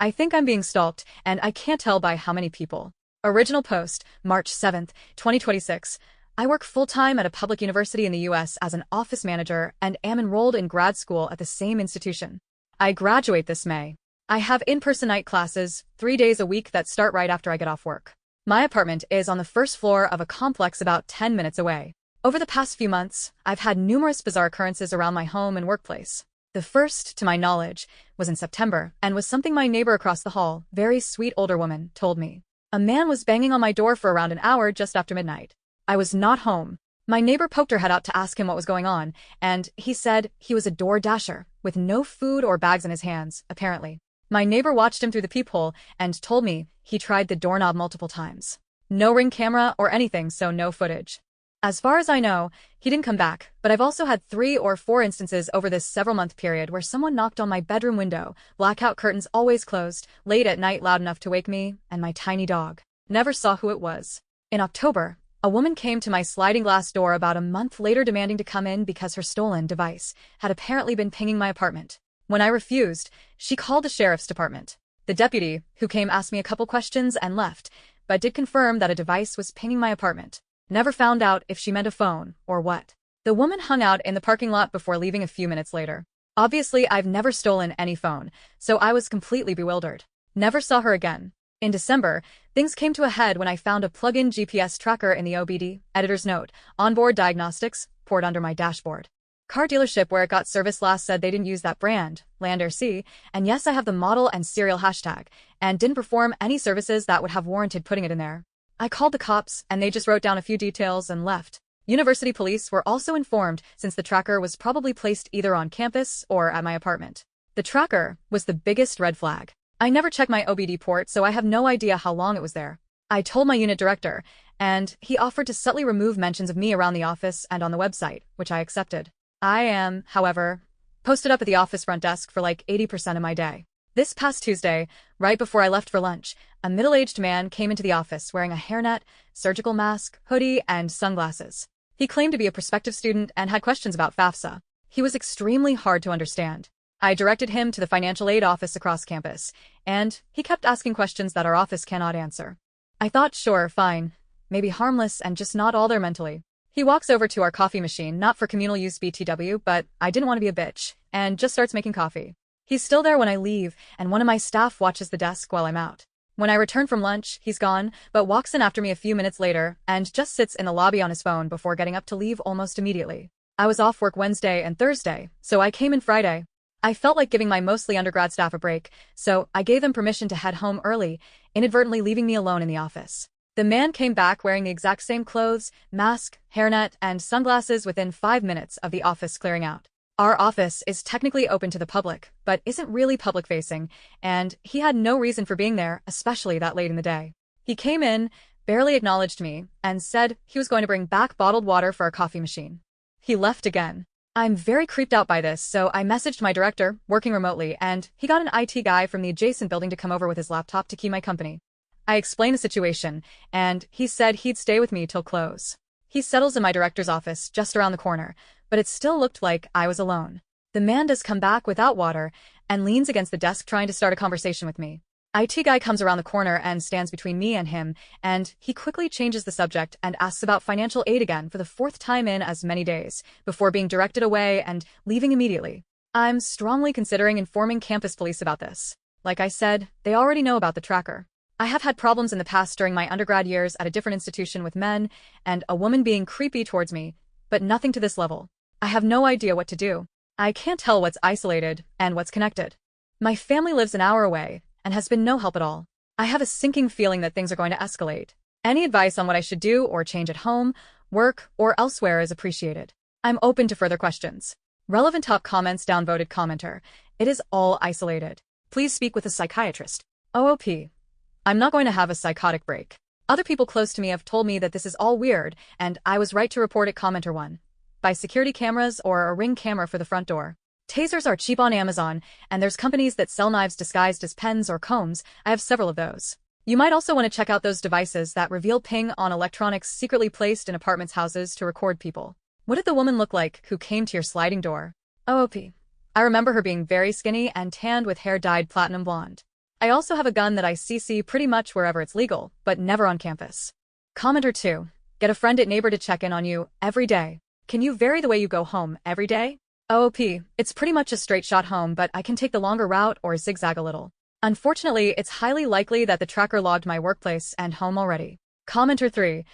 I think I'm being stalked, and I can't tell by how many people. Original post, March 7th, 2026. I work full-time at a public university in the US as an office manager and am enrolled in grad school at the same institution. I graduate this May. I have in-person night classes, 3 days a week that start right after I get off work. My apartment is on the first floor of a complex about 10 minutes away. Over the past few months, I've had numerous bizarre occurrences around my home and workplace. The first, to my knowledge, was in September and was something my neighbor across the hall, very sweet older woman, told me. A man was banging on my door for around an hour just after midnight. I was not home. My neighbor poked her head out to ask him what was going on, and he said he was a door dasher, with no food or bags in his hands, apparently. My neighbor watched him through the peephole and told me he tried the doorknob multiple times. No ring camera or anything, so no footage. As far as I know, he didn't come back, but I've also had 3 or 4 instances over this several-month period where someone knocked on my bedroom window, blackout curtains always closed, late at night loud enough to wake me, and my tiny dog. Never saw who it was. In October, a woman came to my sliding glass door about a month later demanding to come in because her stolen device had apparently been pinging my apartment. When I refused, she called the sheriff's department. The deputy, who came, asked me a couple questions and left, but did confirm that a device was pinging my apartment. Never found out if she meant a phone or what. The woman hung out in the parking lot before leaving a few minutes later. Obviously, I've never stolen any phone, so I was completely bewildered. Never saw her again. In December, things came to a head when I found a plug-in GPS tracker in the OBD, editor's note, onboard diagnostics, poured under my dashboard. Car dealership where it got serviced last said they didn't use that brand, Land Air Sea, and yes, I have the model and serial hashtag, and didn't perform any services that would have warranted putting it in there. I called the cops, and they just wrote down a few details and left. University police were also informed since the tracker was probably placed either on campus or at my apartment. The tracker was the biggest red flag. I never checked my OBD port, so I have no idea how long it was there. I told my unit director, and he offered to subtly remove mentions of me around the office and on the website, which I accepted. I am, however, posted up at the office front desk for like 80% of my day. This past Tuesday, right before I left for lunch, a middle-aged man came into the office wearing a hairnet, surgical mask, hoodie, and sunglasses. He claimed to be a prospective student and had questions about FAFSA. He was extremely hard to understand. I directed him to the financial aid office across campus, and he kept asking questions that our office cannot answer. I thought, sure, fine, maybe harmless and just not all there mentally. He walks over to our coffee machine, not for communal use BTW, but I didn't want to be a bitch, and just starts making coffee. He's still there when I leave, and one of my staff watches the desk while I'm out. When I return from lunch, he's gone, but walks in after me a few minutes later and just sits in the lobby on his phone before getting up to leave almost immediately. I was off work Wednesday and Thursday, so I came in Friday. I felt like giving my mostly undergrad staff a break, so I gave them permission to head home early, inadvertently leaving me alone in the office. The man came back wearing the exact same clothes, mask, hairnet, and sunglasses within 5 minutes of the office clearing out. Our office is technically open to the public, but isn't really public-facing, and he had no reason for being there, especially that late in the day. He came in, barely acknowledged me, and said he was going to bring back bottled water for our coffee machine. He left again. I'm very creeped out by this, so I messaged my director, working remotely, and he got an IT guy from the adjacent building to come over with his laptop to keep my company. I explained the situation, and he said he'd stay with me till close. He settles in my director's office just around the corner, but it still looked like I was alone. The man does come back without water and leans against the desk trying to start a conversation with me. IT guy comes around the corner and stands between me and him, and he quickly changes the subject and asks about financial aid again for the 4th time in as many days, before being directed away and leaving immediately. I'm strongly considering informing campus police about this. Like I said, they already know about the tracker. I have had problems in the past during my undergrad years at a different institution with men and a woman being creepy towards me, but nothing to this level. I have no idea what to do. I can't tell what's isolated and what's connected. My family lives an hour away and has been no help at all. I have a sinking feeling that things are going to escalate. Any advice on what I should do or change at home, work, or elsewhere is appreciated. I'm open to further questions. Relevant top comments. Downvoted commenter. It is all isolated. Please speak with a psychiatrist. OOP. I'm not going to have a psychotic break. Other people close to me have told me that this is all weird, and I was right to report it. Commenter 1. Buy security cameras or a Ring camera for the front door. Tasers are cheap on Amazon, and there's companies that sell knives disguised as pens or combs. I have several of those. You might also want to check out those devices that reveal ping on electronics secretly placed in apartments' houses to record people. What did the woman look like who came to your sliding door? OOP. I remember her being very skinny and tanned with hair dyed platinum blonde. I also have a gun that I CC pretty much wherever it's legal, but never on campus. Commenter 2. Get a friend at neighbor to check in on you every day. Can you vary the way you go home every day? OOP. It's pretty much a straight shot home, but I can take the longer route or zigzag a little. Unfortunately, it's highly likely that the tracker logged my workplace and home already. Commenter 3.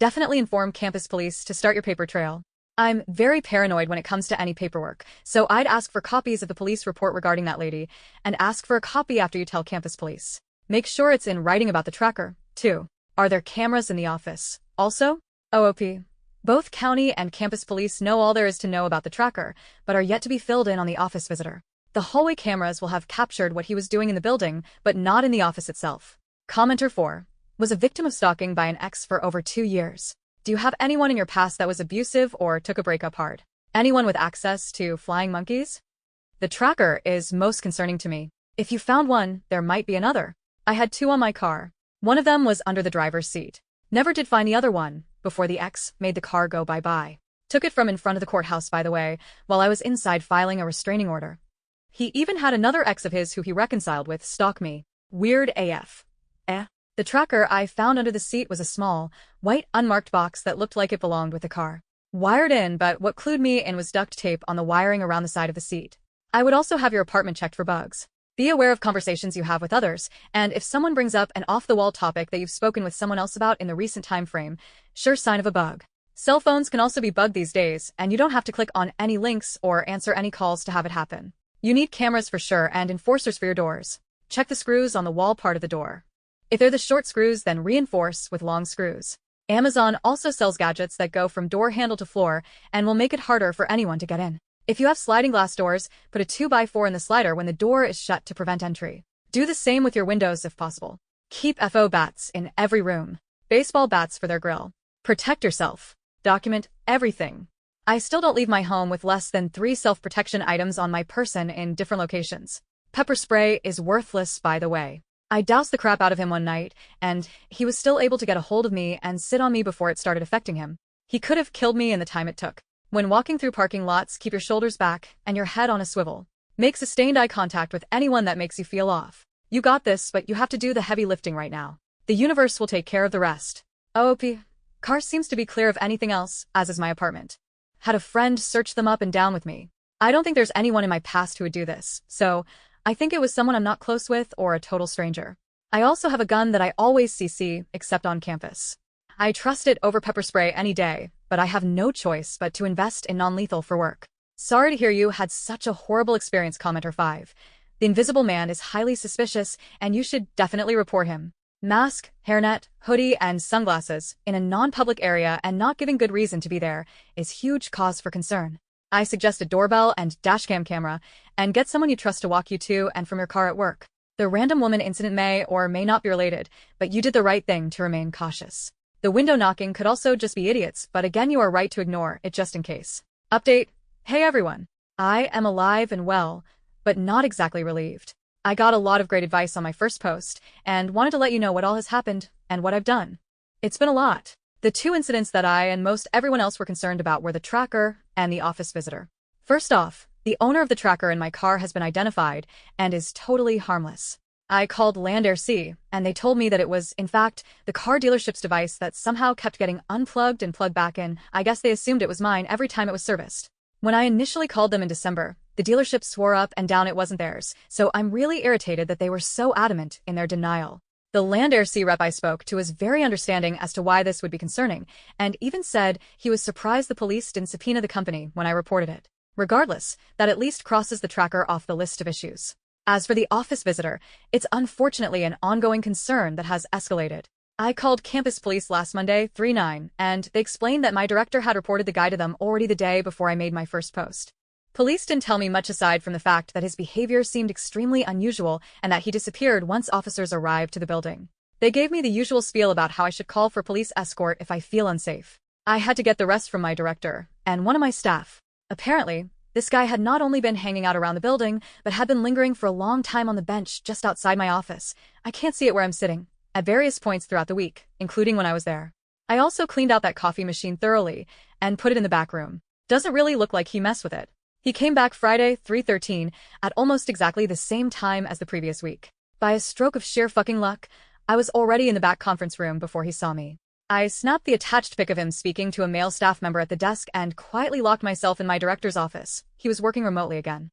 Definitely inform campus police to start your paper trail. I'm very paranoid when it comes to any paperwork, so I'd ask for copies of the police report regarding that lady, and ask for a copy after you tell campus police. Make sure it's in writing about the tracker, too. Are there cameras in the office? Also, OOP. Both county and campus police know all there is to know about the tracker, but are yet to be filled in on the office visitor. The hallway cameras will have captured what he was doing in the building, but not in the office itself. Commenter 4. Was a victim of stalking by an ex for over 2 years. Do you have anyone in your past that was abusive or took a breakup hard? Anyone with access to flying monkeys? The tracker is most concerning to me. If you found one, there might be another. I had 2 on my car. One of them was under the driver's seat. Never did find the other one, before the ex made the car go bye-bye. Took it from in front of the courthouse, by the way, while I was inside filing a restraining order. He even had another ex of his who he reconciled with stalk me. Weird AF. The tracker I found under the seat was a small, white, unmarked box that looked like it belonged with the car. Wired in, but what clued me in was duct tape on the wiring around the side of the seat. I would also have your apartment checked for bugs. Be aware of conversations you have with others, and if someone brings up an off-the-wall topic that you've spoken with someone else about in the recent time frame, sure sign of a bug. Cell phones can also be bugged these days, and you don't have to click on any links or answer any calls to have it happen. You need cameras for sure and enforcers for your doors. Check the screws on the wall part of the door. If they're the short screws, then reinforce with long screws. Amazon also sells gadgets that go from door handle to floor and will make it harder for anyone to get in. If you have sliding glass doors, put a 2x4 in the slider when the door is shut to prevent entry. Do the same with your windows if possible. Keep FO bats in every room. Baseball bats for their grill. Protect yourself. Document everything. I still don't leave my home with less than 3 self-protection items on my person in different locations. Pepper spray is worthless, by the way. I doused the crap out of him one night, and he was still able to get a hold of me and sit on me before it started affecting him. He could have killed me in the time it took. When walking through parking lots, keep your shoulders back and your head on a swivel. Make sustained eye contact with anyone that makes you feel off. You got this, but you have to do the heavy lifting right now. The universe will take care of the rest. OOP. Car seems to be clear of anything else, as is my apartment. Had a friend search them up and down with me. I don't think there's anyone in my past who would do this, so I think it was someone I'm not close with or a total stranger. I also have a gun that I always CC, except on campus. I trust it over pepper spray any day, but I have no choice but to invest in non-lethal for work. Sorry to hear you had such a horrible experience, Commenter 5. The invisible man is highly suspicious, and you should definitely report him. Mask, hairnet, hoodie, and sunglasses in a non-public area and not giving good reason to be there is huge cause for concern. I suggest a doorbell and dashcam camera, and get someone you trust to walk you to and from your car at work. The random woman incident may or may not be related, but you did the right thing to remain cautious. The window knocking could also just be idiots, but again you are right to ignore it just in case. Update. Hey everyone. I am alive and well, but not exactly relieved. I got a lot of great advice on my first post, and wanted to let you know what all has happened and what I've done. It's been a lot. The 2 incidents that I and most everyone else were concerned about were the tracker and the office visitor. First off, the owner of the tracker in my car has been identified and is totally harmless. I called Land Air Sea, and they told me that it was, in fact, the car dealership's device that somehow kept getting unplugged and plugged back in. I guess they assumed it was mine every time it was serviced. When I initially called them in December, the dealership swore up and down it wasn't theirs, so I'm really irritated that they were so adamant in their denial. The Land Air Sea rep I spoke to was very understanding as to why this would be concerning, and even said he was surprised the police didn't subpoena the company when I reported it. Regardless, that at least crosses the tracker off the list of issues. As for the office visitor, it's unfortunately an ongoing concern that has escalated. I called campus police last Monday, 3/9, and they explained that my director had reported the guy to them already the day before I made my first post. Police didn't tell me much aside from the fact that his behavior seemed extremely unusual and that he disappeared once officers arrived to the building. They gave me the usual spiel about how I should call for police escort if I feel unsafe. I had to get the rest from my director and one of my staff. Apparently, this guy had not only been hanging out around the building, but had been lingering for a long time on the bench just outside my office. I can't see it where I'm sitting, at various points throughout the week, including when I was there. I also cleaned out that coffee machine thoroughly and put it in the back room. Doesn't really look like he messed with it. He came back Friday, 3/13, at almost exactly the same time as the previous week. By a stroke of sheer fucking luck, I was already in the back conference room before he saw me. I snapped the attached pic of him speaking to a male staff member at the desk and quietly locked myself in my director's office. He was working remotely again.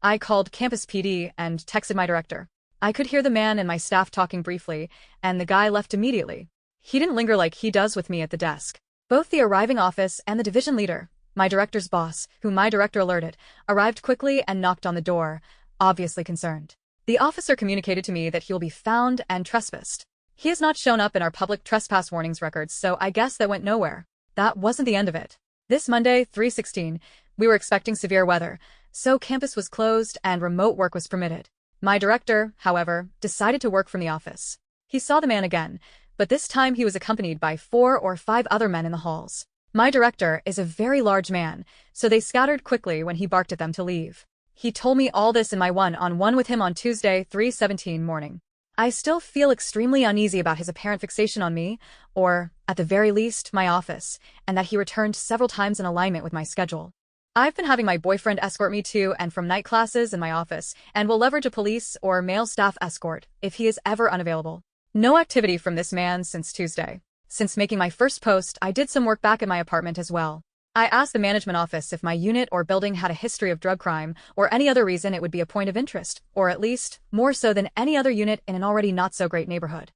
I called campus PD and texted my director. I could hear the man and my staff talking briefly, and the guy left immediately. He didn't linger like he does with me at the desk. Both the arriving office and the division leader, my director's boss, whom my director alerted, arrived quickly and knocked on the door, obviously concerned. The officer communicated to me that he will be found and trespassed. He has not shown up in our public trespass warnings records, so I guess that went nowhere. That wasn't the end of it. This Monday, 3/16, we were expecting severe weather, so campus was closed and remote work was permitted. My director, however, decided to work from the office. He saw the man again, but this time he was accompanied by 4 or 5 other men in the halls. My director is a very large man, so they scattered quickly when he barked at them to leave. He told me all this in my one-on-one with him on Tuesday, 3/17 morning. I still feel extremely uneasy about his apparent fixation on me, or, at the very least, my office, and that he returned several times in alignment with my schedule. I've been having my boyfriend escort me to and from night classes in my office, and will leverage a police or male staff escort if he is ever unavailable. No activity from this man since Tuesday. Since making my first post, I did some work back at my apartment as well. I asked the management office if my unit or building had a history of drug crime or any other reason it would be a point of interest, or at least, more so than any other unit in an already not-so-great neighborhood.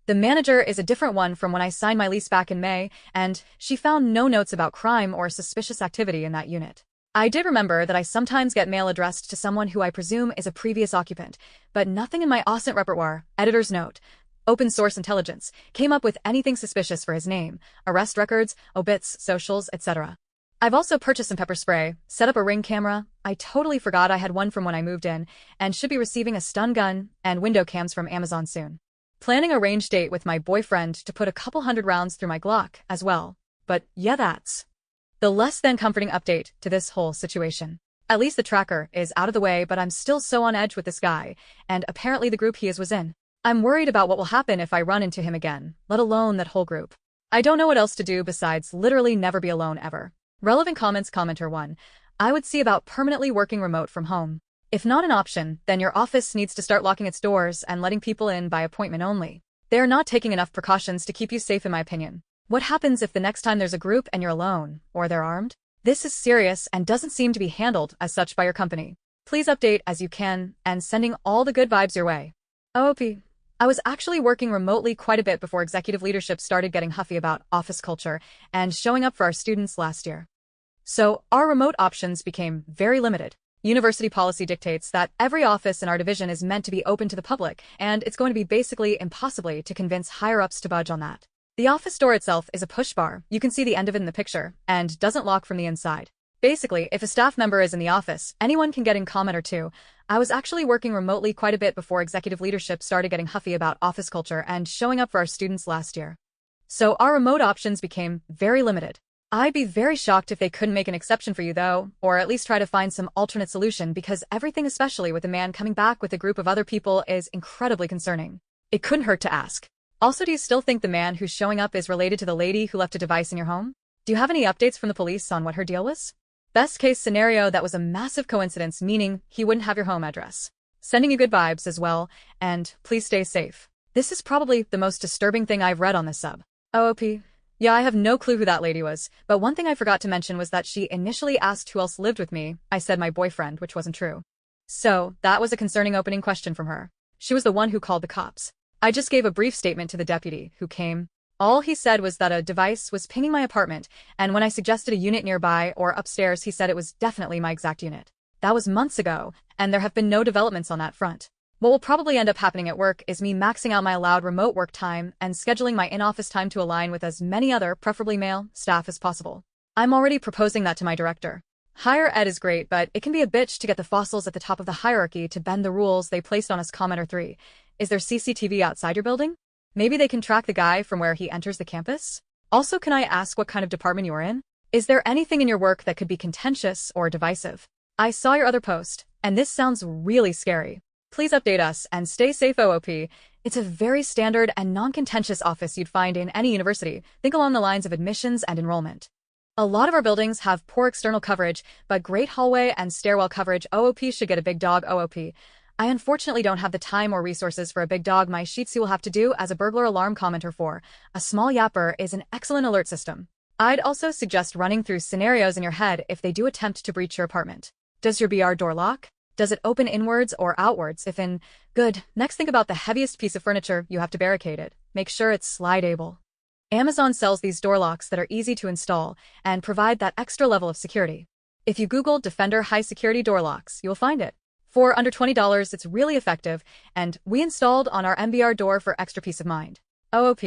The manager is a different one from when I signed my lease back in May, and she found no notes about crime or suspicious activity in that unit. I did remember that I sometimes get mail addressed to someone who I presume is a previous occupant, but nothing in my OSINT repertoire, editor's note, open source intelligence, came up with anything suspicious for his name, arrest records, obits, socials, etc. I've also purchased some pepper spray, set up a Ring camera, I totally forgot I had one from when I moved in, and should be receiving a stun gun and window cams from Amazon soon. Planning a range date with my boyfriend to put a couple hundred rounds through my Glock as well. But yeah, that's the less than comforting update to this whole situation. At least the tracker is out of the way, but I'm still so on edge with this guy, and apparently the group he was in. I'm worried about what will happen if I run into him again, let alone that whole group. I don't know what else to do besides literally never be alone ever. Relevant comments. Commenter 1. I would see about permanently working remote from home. If not an option, then your office needs to start locking its doors and letting people in by appointment only. They are not taking enough precautions to keep you safe in my opinion. What happens if the next time there's a group and you're alone, or they're armed? This is serious and doesn't seem to be handled as such by your company. Please update as you can, and sending all the good vibes your way. OOP. I was actually working remotely quite a bit before executive leadership started getting huffy about office culture and showing up for our students last year. So our remote options became very limited. University policy dictates that every office in our division is meant to be open to the public, and it's going to be basically impossibly to convince higher-ups to budge on that. The office door itself is a push bar, you can see the end of it in the picture, and doesn't lock from the inside. Basically, if a staff member is in the office, anyone can get in comment or two. I was actually working remotely quite a bit before executive leadership started getting huffy about office culture and showing up for our students last year. So our remote options became very limited. I'd be very shocked if they couldn't make an exception for you though, or at least try to find some alternate solution, because everything, especially with a man coming back with a group of other people, is incredibly concerning. It couldn't hurt to ask. Also, do you still think the man who's showing up is related to the lady who left a device in your home? Do you have any updates from the police on what her deal was? Best case scenario, that was a massive coincidence, meaning he wouldn't have your home address. Sending you good vibes as well, and please stay safe. This is probably the most disturbing thing I've read on this sub. OOP. Yeah, I have no clue who that lady was, but one thing I forgot to mention was that she initially asked who else lived with me. I said my boyfriend, which wasn't true. So, that was a concerning opening question from her. She was the one who called the cops. I just gave a brief statement to the deputy, who came. All he said was that a device was pinging my apartment, and when I suggested a unit nearby or upstairs, he said it was definitely my exact unit. That was months ago, and there have been no developments on that front. What will probably end up happening at work is me maxing out my allowed remote work time and scheduling my in-office time to align with as many other, preferably male, staff as possible. I'm already proposing that to my director. Higher ed is great, but it can be a bitch to get the fossils at the top of the hierarchy to bend the rules they placed on us. Commenter 3. Is there CCTV outside your building? Maybe they can track the guy from where he enters the campus? Also, can I ask what kind of department you're in? Is there anything in your work that could be contentious or divisive? I saw your other post, and this sounds really scary. Please update us and stay safe. OOP. It's a very standard and non-contentious office you'd find in any university. Think along the lines of admissions and enrollment. A lot of our buildings have poor external coverage, but great hallway and stairwell coverage. OOP should get a big dog. OOP. I unfortunately don't have the time or resources for a big dog. My Shih Tzu will have to do as a burglar alarm commenter for. A small yapper is an excellent alert system. I'd also suggest running through scenarios in your head if they do attempt to breach your apartment. Does your BR door lock? Does it open inwards or outwards? If in, good. Next, think about the heaviest piece of furniture you have to barricade it. Make sure it's slide-able. Amazon sells these door locks that are easy to install and provide that extra level of security. If you Google Defender high security door locks, you'll find it. For under $20, it's really effective, and we installed on our MBR door for extra peace of mind. OOP.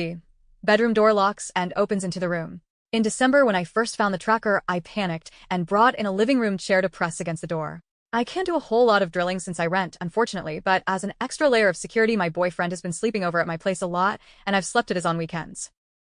Bedroom door locks and opens into the room. In December, when I first found the tracker, I panicked and brought in a living room chair to press against the door. I can't do a whole lot of drilling since I rent, unfortunately, but as an extra layer of security, my boyfriend has been sleeping over at my place a lot, and I've slept at his on weekends.